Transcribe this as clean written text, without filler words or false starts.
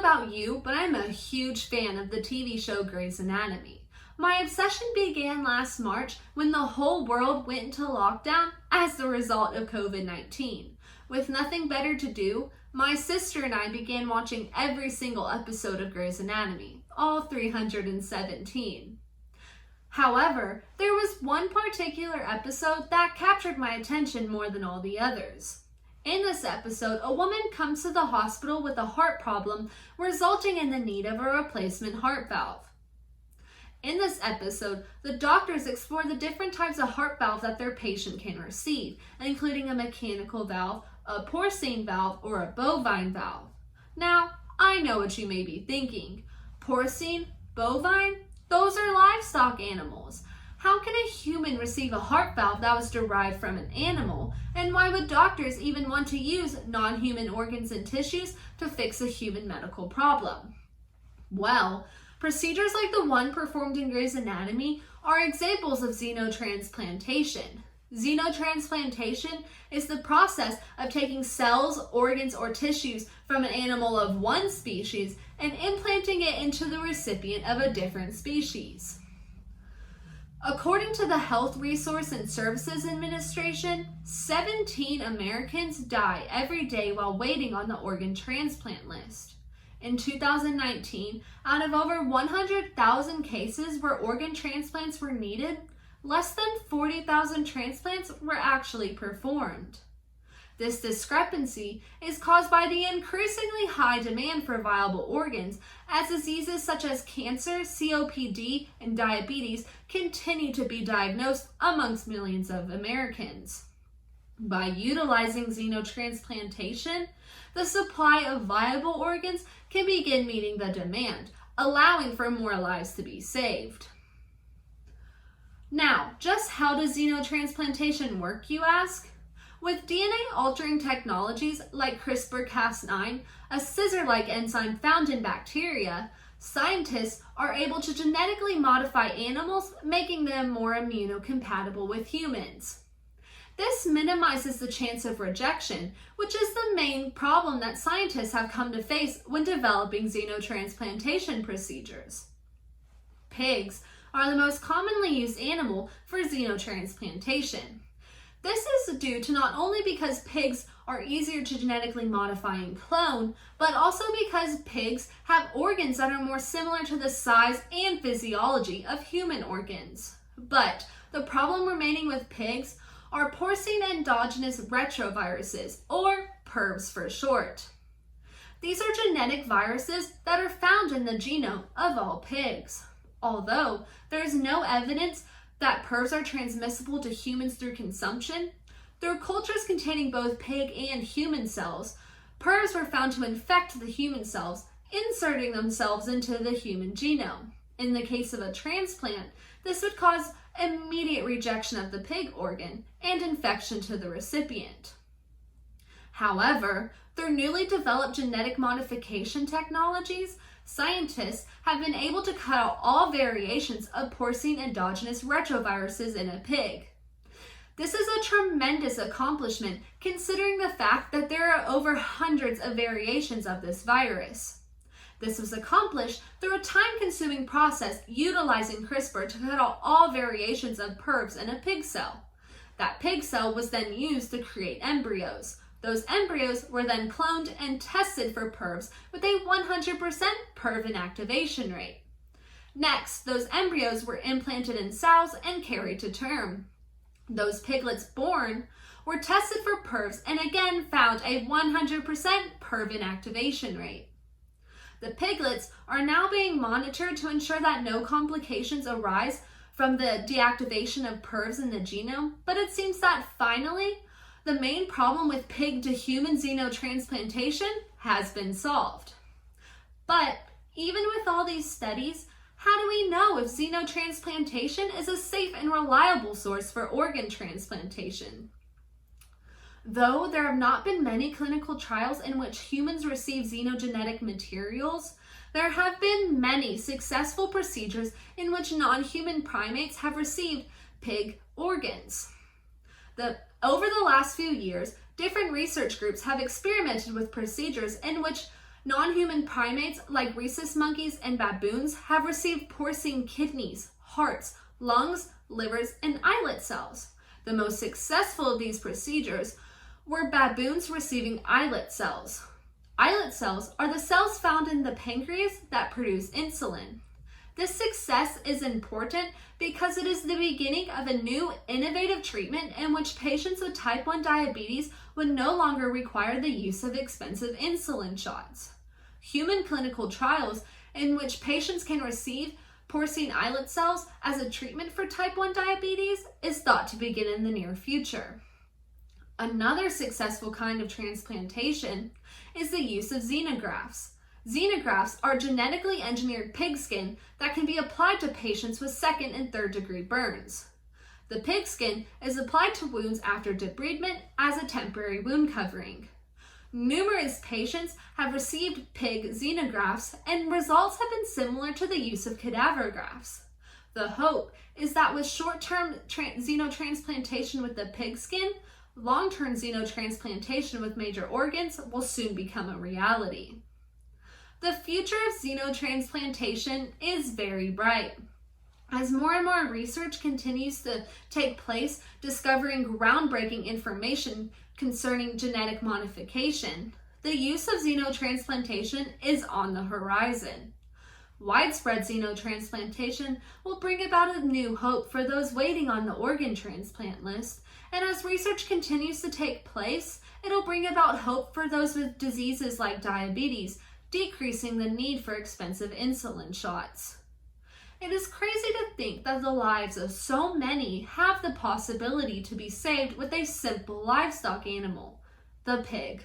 about you, but I'm a huge fan of the TV show Grey's Anatomy. My obsession began last March when the whole world went into lockdown as the result of COVID-19. With nothing better to do, my sister and I began watching every single episode of Grey's Anatomy, all 317. However, there was one particular episode that captured my attention more than all the others. In this episode, a woman comes to the hospital with a heart problem, resulting in the need of a replacement heart valve. In this episode, the doctors explore the different types of heart valve that their patient can receive, including a mechanical valve, a porcine valve, or a bovine valve. Now, I know what you may be thinking. Porcine? Bovine? Those are livestock animals. How can a human receive a heart valve that was derived from an animal? And why would doctors even want to use non-human organs and tissues to fix a human medical problem? Well, procedures like the one performed in Grey's Anatomy are examples of xenotransplantation. Xenotransplantation is the process of taking cells, organs, or tissues from an animal of one species and implanting it into the recipient of a different species. According to the Health Resource and Services Administration, 17 Americans die every day while waiting on the organ transplant list. In 2019, out of over 100,000 cases where organ transplants were needed, less than 40,000 transplants were actually performed. This discrepancy is caused by the increasingly high demand for viable organs as diseases such as cancer, COPD, and diabetes continue to be diagnosed amongst millions of Americans. By utilizing xenotransplantation, the supply of viable organs can begin meeting the demand, allowing for more lives to be saved. Now, just how does xenotransplantation work, you ask? With DNA-altering technologies like CRISPR-Cas9, a scissor-like enzyme found in bacteria, scientists are able to genetically modify animals, making them more immunocompatible with humans. This minimizes the chance of rejection, which is the main problem that scientists have come to face when developing xenotransplantation procedures. Pigs are the most commonly used animal for xenotransplantation. This is due to not only because pigs are easier to genetically modify and clone, but also because pigs have organs that are more similar to the size and physiology of human organs. But the problem remaining with pigs are porcine endogenous retroviruses, or PERVs for short. These are genetic viruses that are found in the genome of all pigs. Although there is no evidence that PERVs are transmissible to humans through consumption, through cultures containing both pig and human cells, PERVs were found to infect the human cells, inserting themselves into the human genome. In the case of a transplant, this would cause immediate rejection of the pig organ and infection to the recipient. However, through newly developed genetic modification technologies, scientists have been able to cut out all variations of porcine endogenous retroviruses in a pig. This is a tremendous accomplishment considering the fact that there are over hundreds of variations of this virus. This was accomplished through a time-consuming process utilizing CRISPR to cut out all variations of PERVs in a pig cell. That pig cell was then used to create embryos. Those embryos were then cloned and tested for PERVs with a 100% PERV inactivation rate. Next, those embryos were implanted in sows and carried to term. Those piglets born were tested for PERVs and again found a 100% PERV inactivation rate. The piglets are now being monitored to ensure that no complications arise from the deactivation of PERVs in the genome, but it seems that finally, the main problem with pig-to-human xenotransplantation has been solved. But even with all these studies, how do we know if xenotransplantation is a safe and reliable source for organ transplantation? Though there have not been many clinical trials in which humans receive xenogenetic materials, there have been many successful procedures in which non-human primates have received pig organs. Over the last few years, different research groups have experimented with procedures in which Non-human primates like rhesus monkeys and baboons have received porcine kidneys, hearts, lungs, livers, and islet cells. The most successful of these procedures were baboons receiving islet cells. Islet cells are the cells found in the pancreas that produce insulin. This success is important because it is the beginning of a new innovative treatment in which patients with type 1 diabetes would no longer require the use of expensive insulin shots. Human clinical trials in which patients can receive porcine islet cells as a treatment for type 1 diabetes is thought to begin in the near future. Another successful kind of transplantation is the use of xenografts. Xenografts are genetically engineered pig skin that can be applied to patients with second and third degree burns. The pig skin is applied to wounds after debridement as a temporary wound covering. Numerous patients have received pig xenografts, and results have been similar to the use of cadaver grafts. The hope is that with short-term xenotransplantation with the pig skin, long-term xenotransplantation with major organs will soon become a reality. The future of xenotransplantation is very bright. As more and more research continues to take place, discovering groundbreaking information concerning genetic modification, the use of xenotransplantation is on the horizon. Widespread xenotransplantation will bring about a new hope for those waiting on the organ transplant list, and as research continues to take place, it'll bring about hope for those with diseases like diabetes, decreasing the need for expensive insulin shots. It is crazy to think that the lives of so many have the possibility to be saved with a simple livestock animal, the pig.